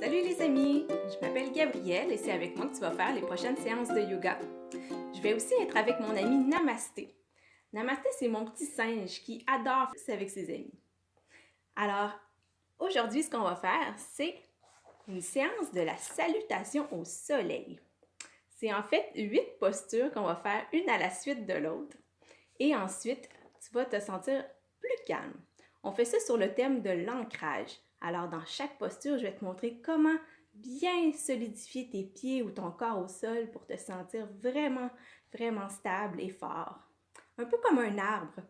Salut les amis, je m'appelle Gabrielle et c'est avec moi que tu vas faire les prochaines séances de yoga. Je vais aussi être avec mon ami Namasté. Namasté, c'est mon petit singe qui adore faire avec ses amis. Alors, aujourd'hui, ce qu'on va faire, c'est une séance de la salutation au soleil. C'est en fait 8 postures qu'on va faire une à la suite de l'autre. Et ensuite, tu vas te sentir plus calme. On fait ça sur le thème de l'ancrage. Alors, dans chaque posture, je vais te montrer comment bien solidifier tes pieds ou ton corps au sol pour te sentir vraiment, vraiment stable et fort. Un peu comme un arbre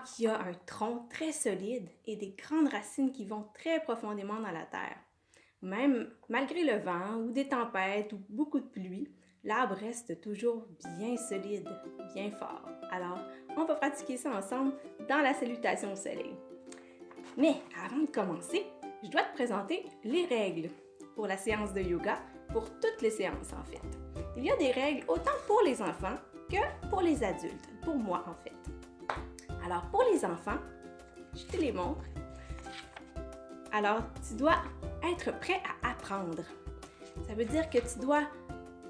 qui a un tronc très solide et des grandes racines qui vont très profondément dans la terre. Même malgré le vent ou des tempêtes ou beaucoup de pluie, l'arbre reste toujours bien solide, bien fort. Alors, on va pratiquer ça ensemble dans la salutation au soleil. Mais avant de commencer, je dois te présenter les règles pour la séance de yoga, pour toutes les séances en fait. Il y a des règles autant pour les enfants que pour les adultes, pour moi en fait. Alors pour les enfants, je te les montre. Alors tu dois être prêt à apprendre. Ça veut dire que tu dois,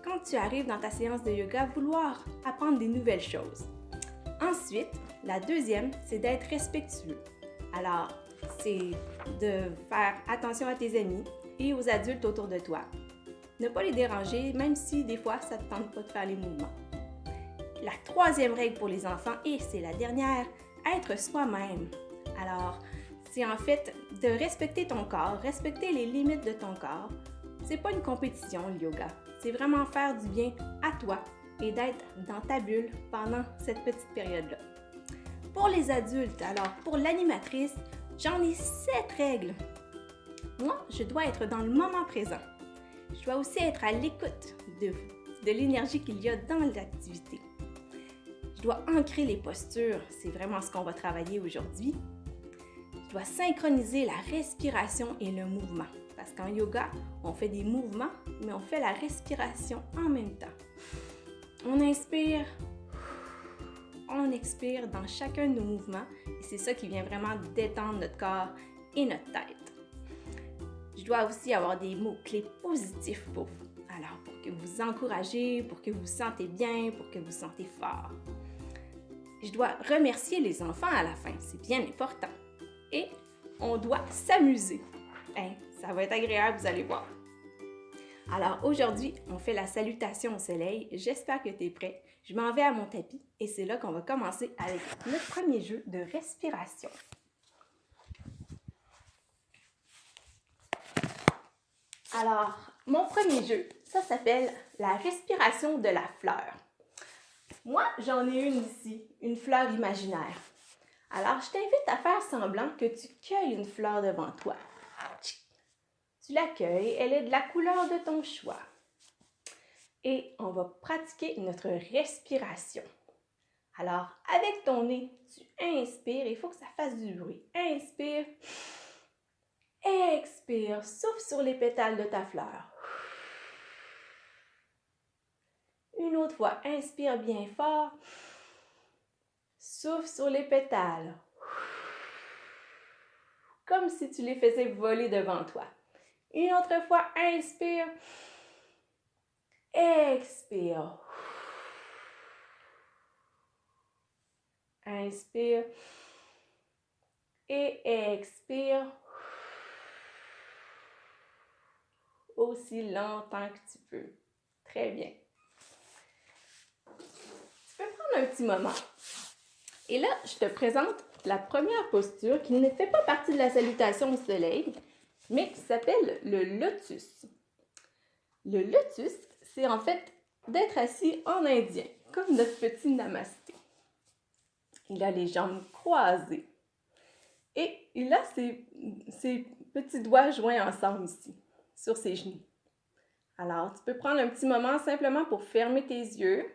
quand tu arrives dans ta séance de yoga, vouloir apprendre des nouvelles choses. Ensuite, la deuxième, c'est d'être respectueux. Alors, c'est de faire attention à tes amis et aux adultes autour de toi. Ne pas les déranger, même si des fois, ça ne te tente pas de faire les mouvements. La troisième règle pour les enfants, et c'est la dernière, être soi-même. Alors, c'est en fait de respecter ton corps, respecter les limites de ton corps. C'est pas une compétition, le yoga. C'est vraiment faire du bien à toi et d'être dans ta bulle pendant cette petite période-là. Pour les adultes, alors pour l'animatrice, j'en ai 7 règles. Moi, je dois être dans le moment présent. Je dois aussi être à l'écoute de l'énergie qu'il y a dans l'activité. Je dois ancrer les postures, c'est vraiment ce qu'on va travailler aujourd'hui. Je dois synchroniser la respiration et le mouvement. Parce qu'en yoga, on fait des mouvements, mais on fait la respiration en même temps. On inspire, on expire dans chacun de nos mouvements et c'est ça qui vient vraiment détendre notre corps et notre tête. Je dois aussi avoir des mots-clés positifs pour vous. Alors, pour que vous encouragez, pour que vous vous sentez bien, pour que vous vous sentez fort. Je dois remercier les enfants à la fin, c'est bien important. Et on doit s'amuser. Ça va être agréable, vous allez voir. Alors aujourd'hui, on fait la salutation au soleil. J'espère que tu es prêt. Je m'en vais à mon tapis et c'est là qu'on va commencer avec notre premier jeu de respiration. Alors, mon premier jeu, ça s'appelle la respiration de la fleur. Moi, j'en ai une ici, une fleur imaginaire. Alors, je t'invite à faire semblant que tu cueilles une fleur devant toi. Tu l'accueilles, elle est de la couleur de ton choix. Et on va pratiquer notre respiration. Alors, avec ton nez, tu inspires, il faut que ça fasse du bruit. Inspire, expire, souffle sur les pétales de ta fleur. Une autre fois, inspire bien fort, souffle sur les pétales. Comme si tu les faisais voler devant toi. Une autre fois, inspire, expire. Inspire et expire aussi longtemps que tu peux. Très bien. Tu peux prendre un petit moment. Et là, je te présente la première posture qui ne fait pas partie de la salutation au soleil, mais qui s'appelle le lotus. Le lotus, c'est en fait d'être assis en indien, comme notre petit namasté. Il a les jambes croisées. Et il a ses petits doigts joints ensemble ici, sur ses genoux. Alors, tu peux prendre un petit moment simplement pour fermer tes yeux.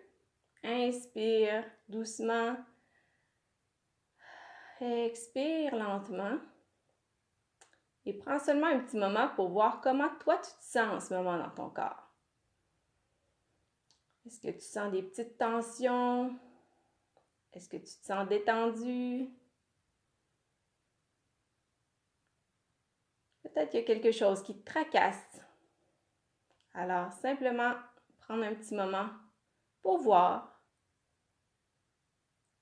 Inspire doucement. Expire lentement. Et prends seulement un petit moment pour voir comment toi tu te sens en ce moment dans ton corps. Est-ce que tu sens des petites tensions? Est-ce que tu te sens détendu? Peut-être qu'il y a quelque chose qui te tracasse. Alors, simplement prendre un petit moment pour voir.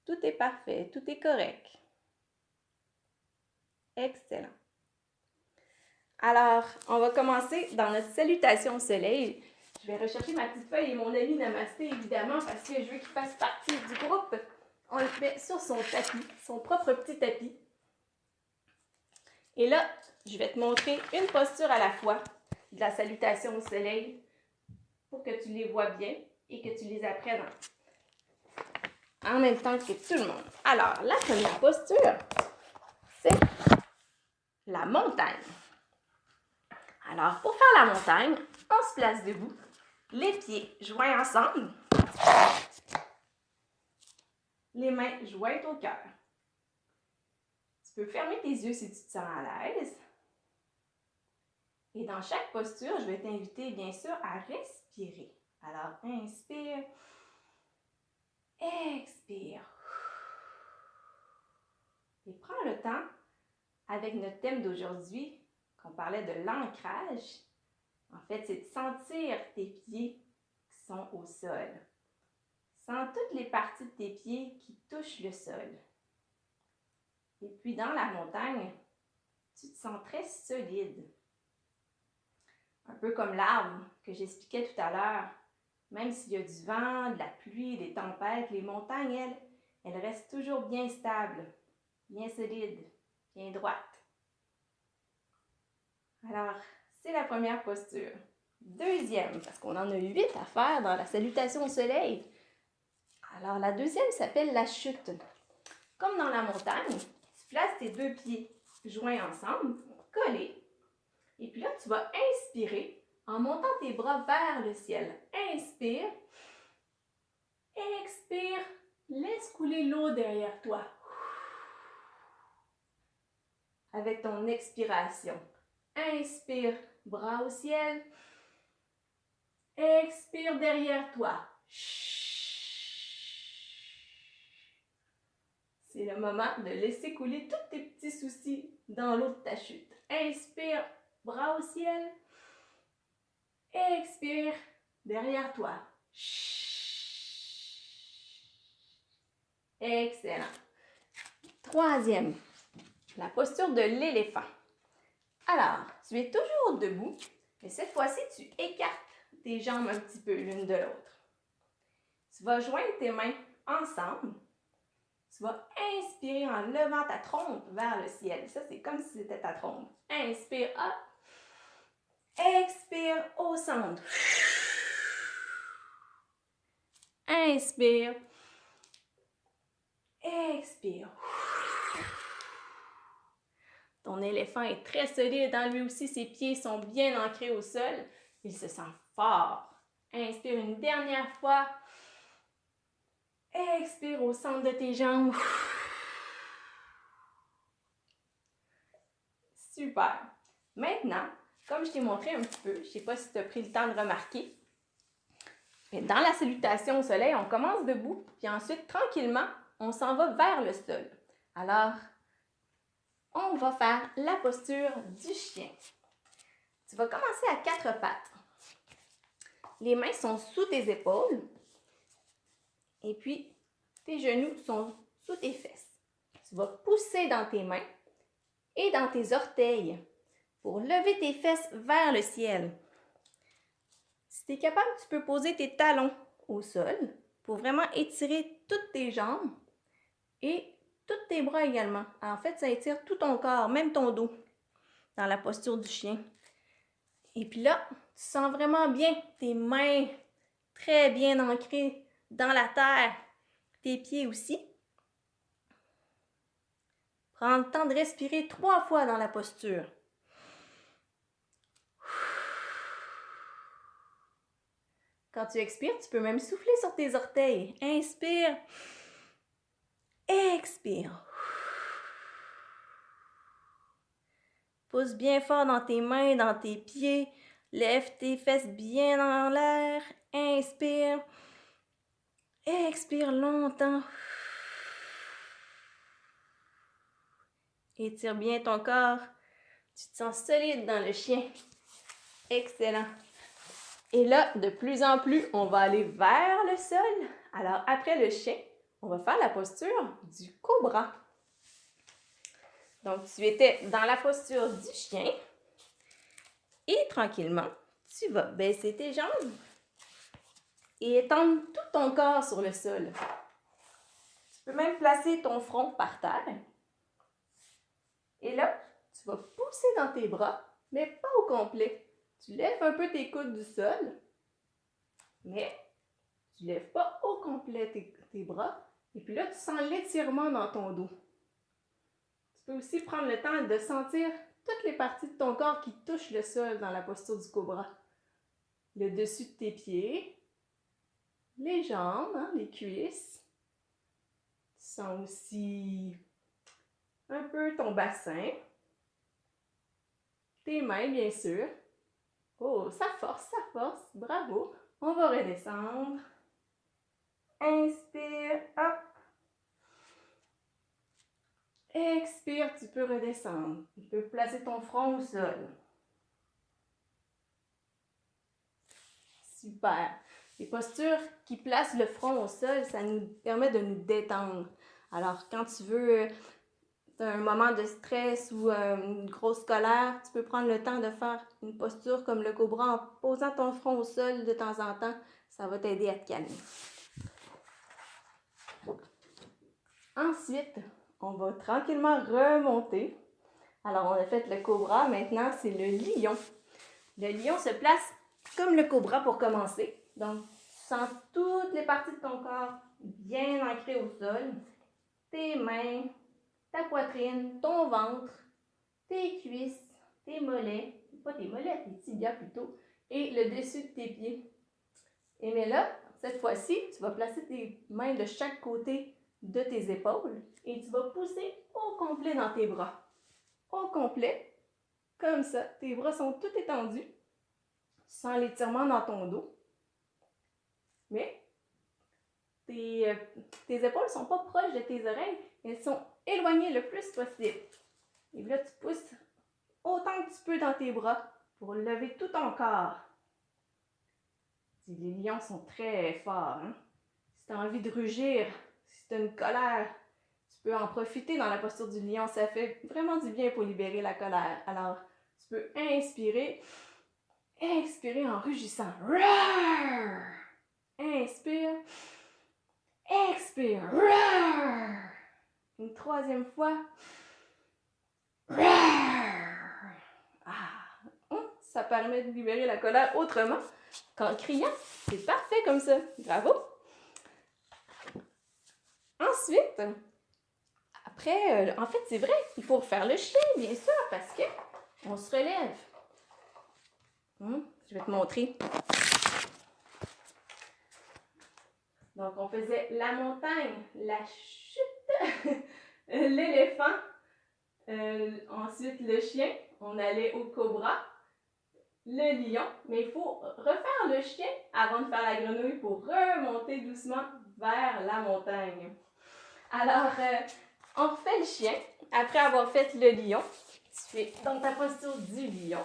Tout est parfait, tout est correct. Excellent. Alors, on va commencer dans notre salutation au soleil. Je vais rechercher ma petite feuille et mon ami Namasté, évidemment, parce que je veux qu'il fasse partie du groupe. On le met sur son tapis, son propre petit tapis. Et là, je vais te montrer une posture à la fois de la salutation au soleil pour que tu les vois bien et que tu les apprennes en même temps que tout le monde. Alors, la première posture, c'est la montagne. Alors, pour faire la montagne, on se place debout, les pieds joints ensemble, les mains jointes au cœur. Tu peux fermer tes yeux si tu te sens à l'aise. Et dans chaque posture, je vais t'inviter bien sûr à respirer. Alors, inspire, expire. Et prends le temps, avec notre thème d'aujourd'hui, qu'on parlait de l'ancrage. En fait, c'est de sentir tes pieds qui sont au sol. Sens toutes les parties de tes pieds qui touchent le sol. Et puis dans la montagne, tu te sens très solide. Un peu comme l'arbre que j'expliquais tout à l'heure. Même s'il y a du vent, de la pluie, des tempêtes, les montagnes, elles restent toujours bien stables, bien solides, bien droites. Alors, c'est la première posture. Deuxième, parce qu'on en a 8 à faire dans la salutation au soleil. Alors, la deuxième s'appelle la chute. Comme dans la montagne, tu places tes deux pieds joints ensemble, collés. Et puis là, tu vas inspirer en montant tes bras vers le ciel. Inspire. Expire. Laisse couler l'eau derrière toi. Avec ton expiration. Inspire, bras au ciel. Expire derrière toi. C'est le moment de laisser couler tous tes petits soucis dans l'eau de ta chute. Inspire, bras au ciel. Expire, derrière toi. Excellent. Troisième, la posture de l'éléphant. Alors, tu es toujours debout, mais cette fois-ci, tu écartes tes jambes un petit peu l'une de l'autre. Tu vas joindre tes mains ensemble. Tu vas inspirer en levant ta trompe vers le ciel. Ça, c'est comme si c'était ta trompe. Inspire, hop. Expire au centre. Inspire. Expire. Ton éléphant est très solide, hein? Lui aussi, ses pieds sont bien ancrés au sol. Il se sent fort. Inspire une dernière fois. Expire au centre de tes jambes. Super. Maintenant, comme je t'ai montré un petit peu, je ne sais pas si tu as pris le temps de remarquer, mais dans la salutation au soleil, on commence debout, puis ensuite, tranquillement, on s'en va vers le sol. Alors, on va faire la posture du chien. Tu vas commencer à 4 pattes. Les mains sont sous tes épaules. Et puis, tes genoux sont sous tes fesses. Tu vas pousser dans tes mains et dans tes orteils pour lever tes fesses vers le ciel. Si tu es capable, tu peux poser tes talons au sol pour vraiment étirer toutes tes jambes et tous tes bras également. En fait, ça étire tout ton corps, même ton dos, dans la posture du chien. Et puis là, tu sens vraiment bien tes mains très bien ancrées dans la terre, tes pieds aussi. Prends le temps de respirer 3 fois dans la posture. Quand tu expires, tu peux même souffler sur tes orteils. Inspire. Expire. Pousse bien fort dans tes mains, dans tes pieds. Lève tes fesses bien en l'air. Inspire. Expire longtemps. Étire bien ton corps. Tu te sens solide dans le chien. Excellent. Et là, de plus en plus, on va aller vers le sol. Alors, après le chien, on va faire la posture du cobra. Donc, tu étais dans la posture du chien. Et tranquillement, tu vas baisser tes jambes et étendre tout ton corps sur le sol. Tu peux même placer ton front par terre. Et là, tu vas pousser dans tes bras, mais pas au complet. Tu lèves un peu tes coudes du sol, mais tu ne lèves pas au complet tes bras. Et puis là, tu sens l'étirement dans ton dos. Tu peux aussi prendre le temps de sentir toutes les parties de ton corps qui touchent le sol dans la posture du cobra. Le dessus de tes pieds, les jambes, les cuisses. Tu sens aussi un peu ton bassin, tes mains bien sûr. Oh, ça force, bravo. On va redescendre. Inspire, hop. Expire, tu peux redescendre. Tu peux placer ton front au sol. Super. Les postures qui placent le front au sol, ça nous permet de nous détendre. Alors, quand tu veux un moment de stress ou une grosse colère, tu peux prendre le temps de faire une posture comme le cobra en posant ton front au sol de temps en temps. Ça va t'aider à te calmer. Ensuite, on va tranquillement remonter. Alors, on a fait le cobra. Maintenant, c'est le lion. Le lion se place comme le cobra pour commencer. Donc, tu sens toutes les parties de ton corps bien ancrées au sol. Tes mains, ta poitrine, ton ventre, tes cuisses, tes mollets, pas tes mollets, tes tibias plutôt, et le dessus de tes pieds. Et mais là, cette fois-ci, tu vas placer tes mains de chaque côté de tes épaules et tu vas pousser au complet dans tes bras. Au complet, comme ça. Tes bras sont tout étendus. Tu sens l'étirement dans ton dos. Mais tes épaules ne sont pas proches de tes oreilles. Elles sont éloignées le plus possible. Et là, tu pousses autant que tu peux dans tes bras pour lever tout ton corps. Les lions sont très forts. Si tu as envie de rugir, si tu as une colère, tu peux en profiter dans la posture du lion. Ça fait vraiment du bien pour libérer la colère. Alors, tu peux inspirer. Expirer en rugissant. Roar! Inspire. Expire. Roar! Une troisième fois. Roar! Ça permet de libérer la colère autrement qu'en criant. C'est parfait comme ça. Bravo! Ensuite, après, en fait, c'est vrai, il faut refaire le chien, bien sûr, parce que on se relève. Je vais te montrer. Donc, on faisait la montagne, la chute, l'éléphant, ensuite le chien, on allait au cobra, le lion, mais il faut refaire le chien avant de faire la grenouille pour remonter doucement vers la montagne. Alors, on refait le chien. Après avoir fait le lion, tu fais dans ta posture du lion.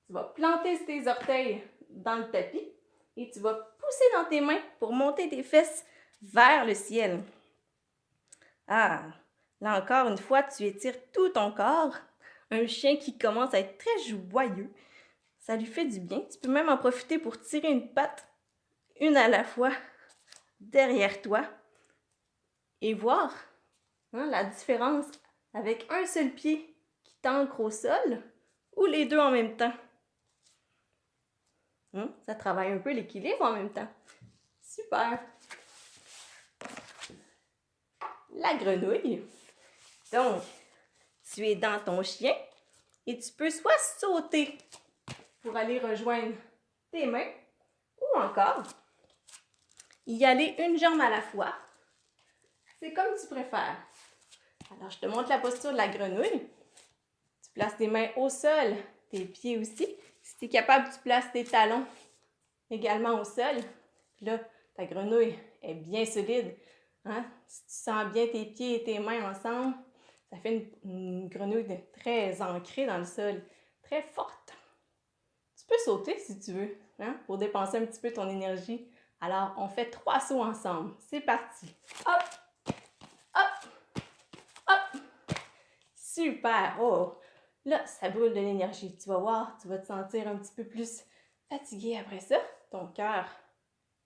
Tu vas planter tes orteils dans le tapis et tu vas pousser dans tes mains pour monter tes fesses vers le ciel. Là encore une fois, tu étires tout ton corps. Un chien qui commence à être très joyeux. Ça lui fait du bien. Tu peux même en profiter pour tirer une patte, une à la fois, derrière toi et voir la différence avec un seul pied qui t'ancre au sol ou les deux en même temps. Ça travaille un peu l'équilibre en même temps. Super! La grenouille. Donc, tu es dans ton chien et tu peux soit sauter pour aller rejoindre tes mains ou encore y aller une jambe à la fois. C'est comme tu préfères. Alors, je te montre la posture de la grenouille. Tu places tes mains au sol, tes pieds aussi. Si tu es capable, tu places tes talons également au sol. Puis là, ta grenouille est bien solide. Si tu sens bien tes pieds et tes mains ensemble, Ça fait une grenouille très ancrée dans le sol, très forte. Tu peux sauter si tu veux, hein, pour dépenser un petit peu ton énergie. Alors, on fait 3 sauts ensemble. C'est parti. Hop, hop, hop. Super. Oh, là, ça brûle de l'énergie. Tu vas voir, tu vas te sentir un petit peu plus fatigué après ça. Ton cœur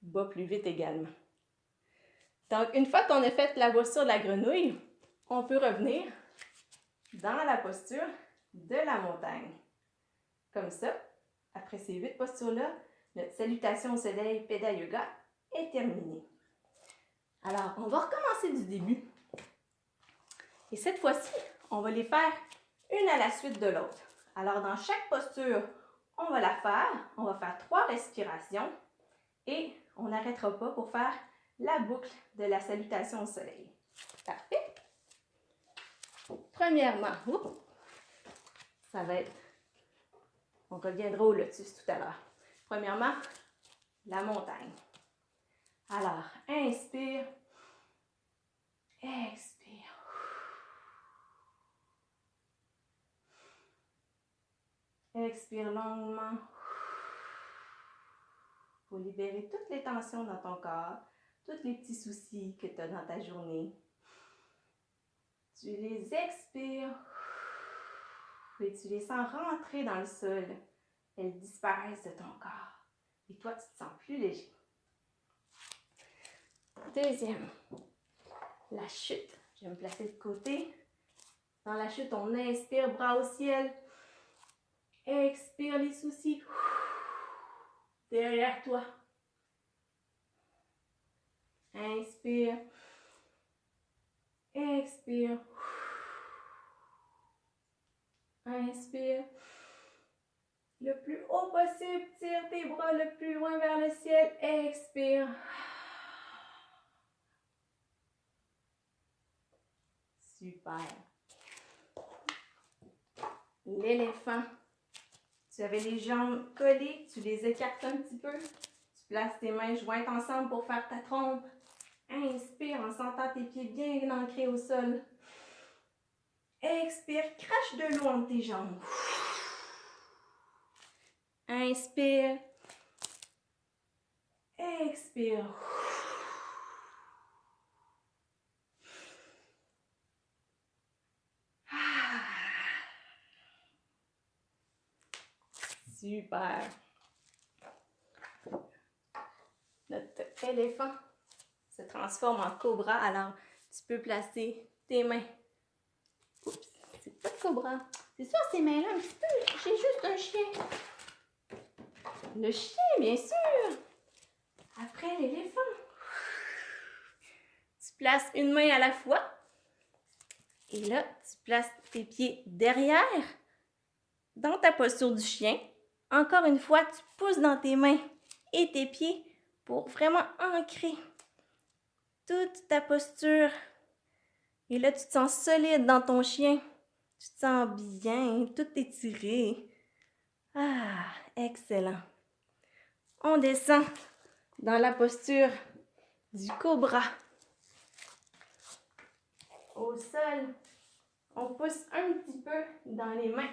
bat plus vite également. Donc, une fois qu'on a fait la posture de la grenouille, on peut revenir dans la posture de la montagne. Comme ça, après ces 8 postures-là, notre salutation au soleil Peda Yoga est terminée. Alors, on va recommencer du début. Et cette fois-ci, on va les faire une à la suite de l'autre. Alors, dans chaque posture, on va la faire. On va faire 3 respirations et on n'arrêtera pas pour faire la boucle de la salutation au soleil. Parfait. Premièrement, ça va être, on reviendra au lotus tout à l'heure. Premièrement, la montagne. Alors, inspire, expire. Expire longuement pour libérer toutes les tensions dans ton corps, tous les petits soucis que tu as dans ta journée. Tu les expires et tu les sens rentrer dans le sol. Elles disparaissent de ton corps et toi, tu te sens plus léger. Deuxième, la chute. Je vais me placer de côté. Dans la chute, on inspire, bras au ciel. Expire les soucis. Derrière toi. Inspire. Expire. Inspire. Le plus haut possible, tire tes bras le plus loin vers le ciel. Expire. Super. L'éléphant. Tu avais les jambes collées, tu les écartes un petit peu. Tu places tes mains jointes ensemble pour faire ta trompe. Inspire en sentant tes pieds bien ancrés au sol. Expire, crache de l'eau entre tes jambes. Inspire. Expire. Super. Notre éléphant se transforme en cobra. Alors, tu peux placer tes mains. Oups, c'est pas de cobra. C'est ça, ces mains-là, un petit peu. J'ai juste un chien. Le chien, bien sûr. Après l'éléphant. Tu places une main à la fois. Et là, tu places tes pieds derrière, dans ta posture du chien. Encore une fois, tu pousses dans tes mains et tes pieds pour vraiment ancrer toute ta posture. Et là, tu te sens solide dans ton chien. Tu te sens bien, tout étiré. Ah, excellent. On descend dans la posture du cobra. Au sol, on pousse un petit peu dans les mains,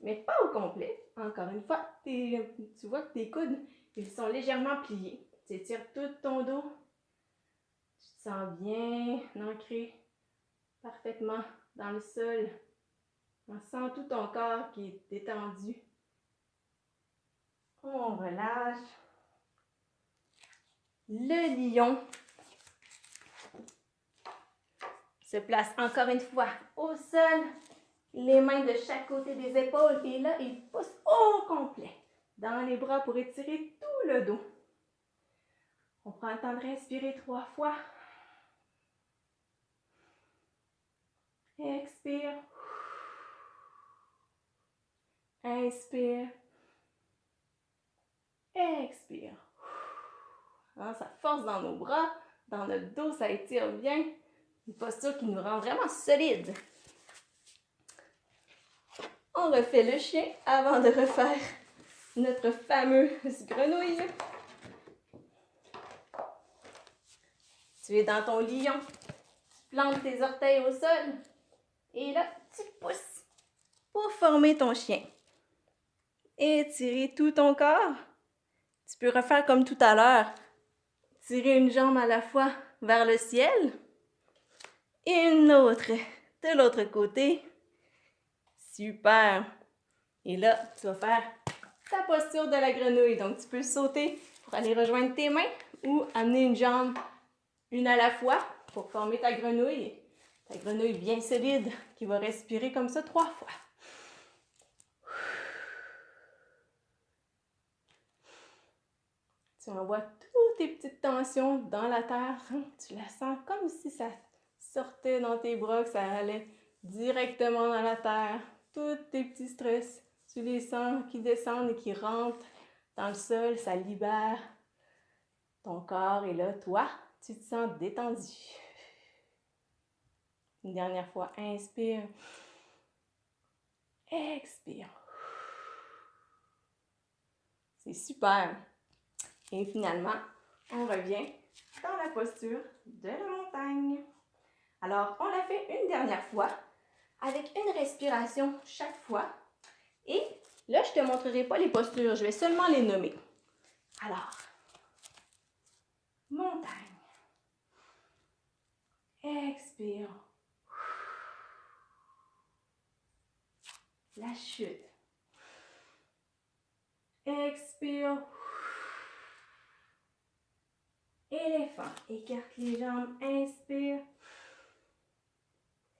mais pas au complet. Encore une fois, tu vois que tes coudes, ils sont légèrement pliés. Tu étires tout ton dos. Tu te sens bien ancré parfaitement dans le sol. On sent tout ton corps qui est détendu. On relâche. Le lion se place encore une fois au sol, les mains de chaque côté des épaules et là, il pousse au complet dans les bras pour étirer tout le dos. On prend le temps de respirer 3 fois. Expire. Inspire. Expire. Alors, ça force dans nos bras, dans notre dos, ça étire bien. Une posture qui nous rend vraiment solide. On refait le chien avant de refaire notre fameuse grenouille. Tu es dans ton lion. Tu plantes tes orteils au sol Et là, tu pousses pour former ton chien. Étirer tout ton corps. Tu peux refaire comme tout à l'heure. Tirer une jambe à la fois vers le ciel. Et une autre de l'autre côté. Super! Et là, tu vas faire ta posture de la grenouille. Donc, tu peux sauter pour aller rejoindre tes mains ou amener une jambe une à la fois pour former ta grenouille. Ta grenouille bien solide qui va respirer comme ça 3 fois. Tu envoies toutes tes petites tensions dans la terre. Tu la sens comme si ça sortait dans tes bras, que ça allait directement dans la terre. Tous tes petits stress, tu les sens qui descendent et qui rentrent dans le sol. Ça libère ton corps. Et là, toi, tu te sens détendu. Une dernière fois, inspire. Expire. C'est super. Et finalement, on revient dans la posture de la montagne. Alors, on l'a fait une dernière fois avec une respiration chaque fois. Et là, je ne te montrerai pas les postures, je vais seulement les nommer. Alors, montagne. Expire. La chute. Expire. Éléphant. Écarte les jambes. Inspire.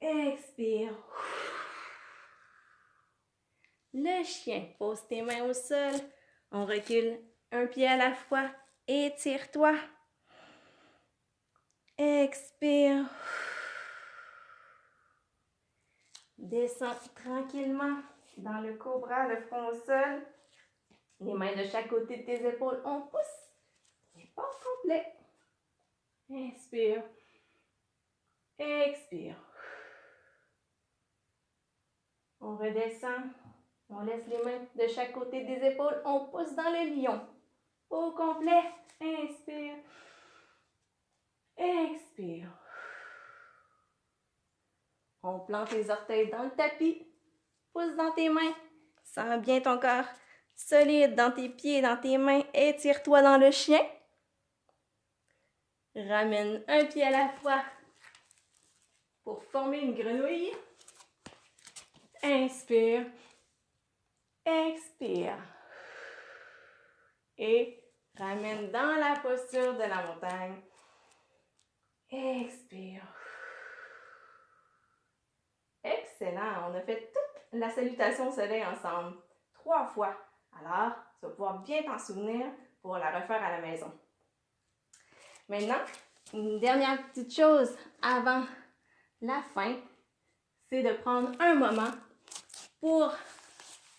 Expire. Le chien. Pose tes mains au sol. On recule un pied à la fois. Étire-toi. Expire. Descends tranquillement dans le cobra, le front au sol. Les mains de chaque côté de tes épaules. On pousse. Effort complet. Inspire. Expire. On redescend. On laisse les mains de chaque côté des épaules. On pousse dans le lion. Au complet. Inspire. Expire. On plante les orteils dans le tapis. Pousse dans tes mains. Sens bien ton corps solide dans tes pieds, dans tes mains. Étire-toi dans le chien. Ramène un pied à la fois pour former une grenouille. Inspire. Expire. Et ramène dans la posture de la montagne. Expire. Excellent! On a fait toute la salutation au soleil ensemble, 3 fois. Alors, tu vas pouvoir bien t'en souvenir pour la refaire à la maison. Maintenant, une dernière petite chose avant la fin, c'est de prendre un moment pour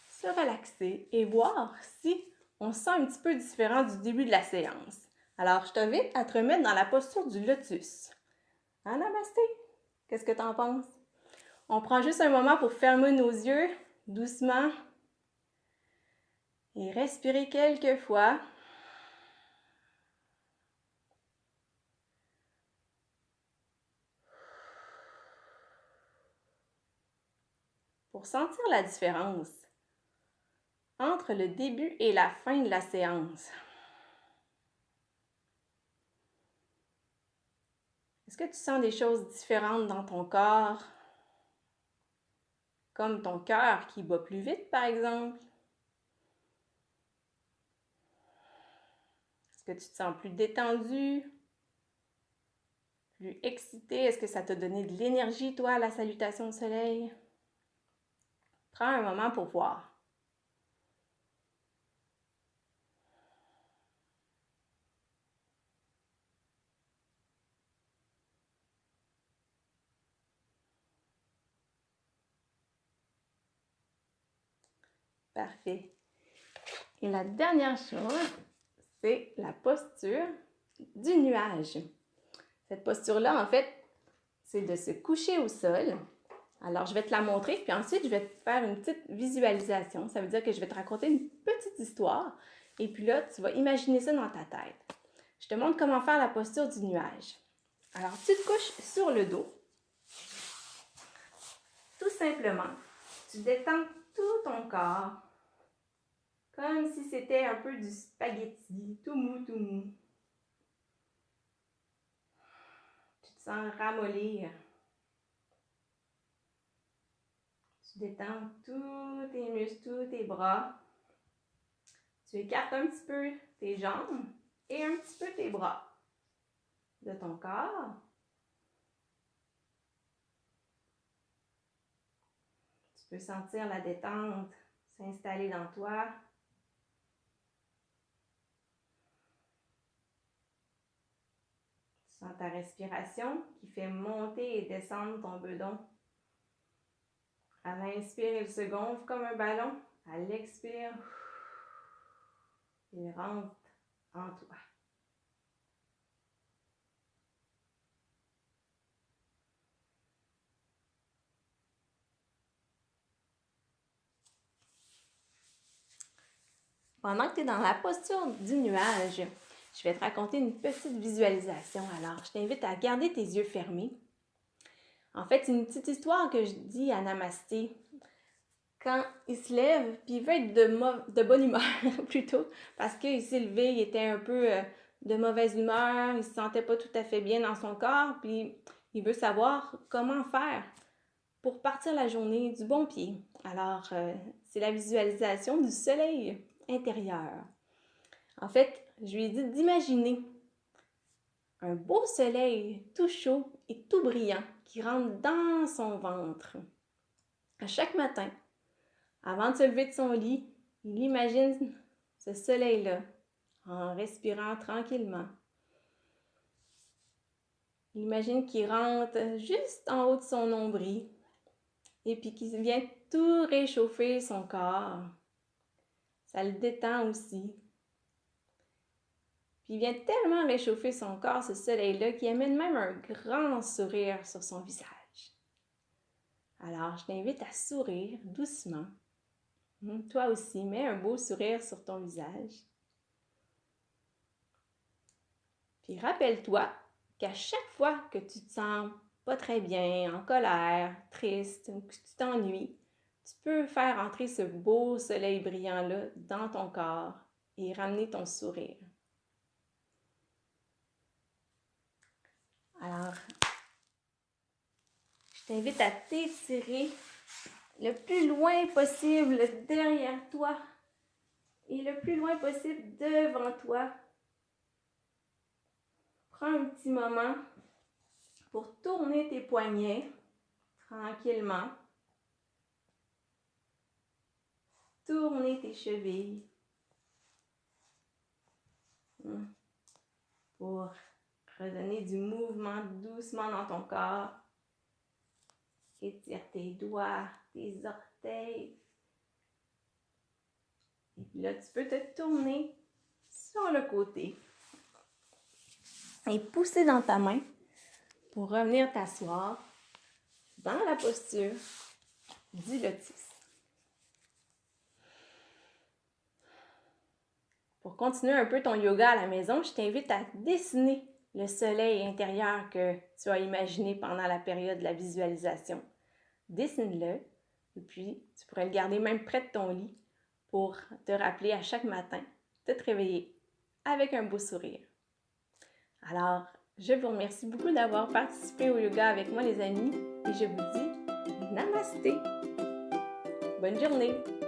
se relaxer et voir si on se sent un petit peu différent du début de la séance. Alors, je t'invite à te remettre dans la posture du lotus. Hein, Namasté? Qu'est-ce que tu en penses? On prend juste un moment pour fermer nos yeux doucement et respirer quelques fois. Pour sentir la différence entre le début et la fin de la séance. Est-ce que tu sens des choses différentes dans ton corps? Comme ton cœur qui bat plus vite, par exemple? Est-ce que tu te sens plus détendu? Plus excité? Est-ce que ça t'a donné de l'énergie, toi, la salutation au soleil? Prends un moment pour voir. Parfait. Et la dernière chose, c'est la posture du nuage. Cette posture-là, en fait, c'est de se coucher au sol. Alors, je vais te la montrer, puis ensuite, je vais te faire une petite visualisation. Ça veut dire que je vais te raconter une petite histoire. Et puis là, tu vas imaginer ça dans ta tête. Je te montre comment faire la posture du nuage. Alors, tu te couches sur le dos. simplement, tu détends tout ton corps, comme si c'était un peu du spaghetti, tout mou, tout mou. Tu te sens ramollir. Tu détends tous tes muscles, tous tes bras. Tu écartes un petit peu tes jambes et un petit peu tes bras de ton corps. Tu peux sentir la détente s'installer dans toi. Tu sens ta respiration qui fait monter et descendre ton bedon. À l'inspire, il se gonfle comme un ballon. À l'expire, il rentre en toi. Pendant que tu es dans la posture du nuage, je vais te raconter une petite visualisation. Alors, je t'invite à garder tes yeux fermés. En fait, c'est une petite histoire que je dis à Namasté. Quand il se lève, puis il veut être de bonne humeur plutôt, parce qu'il s'est levé, il était un peu de mauvaise humeur, il se sentait pas tout à fait bien dans son corps, puis il veut savoir comment faire pour partir la journée du bon pied. Alors, c'est la visualisation du soleil intérieur. En fait, je lui ai dit d'imaginer un beau soleil tout chaud et tout brillant qui rentre dans son ventre. À chaque matin, avant de se lever de son lit, il imagine ce soleil-là en respirant tranquillement. Il imagine qu'il rentre juste en haut de son nombril et puis qu'il vient tout réchauffer son corps. Ça le détend aussi. Puis il vient tellement réchauffer son corps, ce soleil-là, qu'il amène même un grand sourire sur son visage. Alors, je t'invite à sourire doucement. Toi aussi, mets un beau sourire sur ton visage. Puis rappelle-toi qu'à chaque fois que tu te sens pas très bien, en colère, triste, ou que tu t'ennuies, tu peux faire entrer ce beau soleil brillant-là dans ton corps et ramener ton sourire. Alors, je t'invite à t'étirer le plus loin possible derrière toi et le plus loin possible devant toi. Prends un petit moment pour tourner tes poignets tranquillement. Tourner tes chevilles pour redonner du mouvement doucement dans ton corps. Étire tes doigts, tes orteils. Et puis là, tu peux te tourner sur le côté et pousser dans ta main pour revenir t'asseoir dans la posture du lotus. Pour continuer un peu ton yoga à la maison, je t'invite à dessiner le soleil intérieur que tu as imaginé pendant la période de la visualisation. Dessine-le et puis tu pourrais le garder même près de ton lit pour te rappeler à chaque matin de te réveiller avec un beau sourire. Alors, je vous remercie beaucoup d'avoir participé au yoga avec moi les amis et je vous dis namasté. Bonne journée!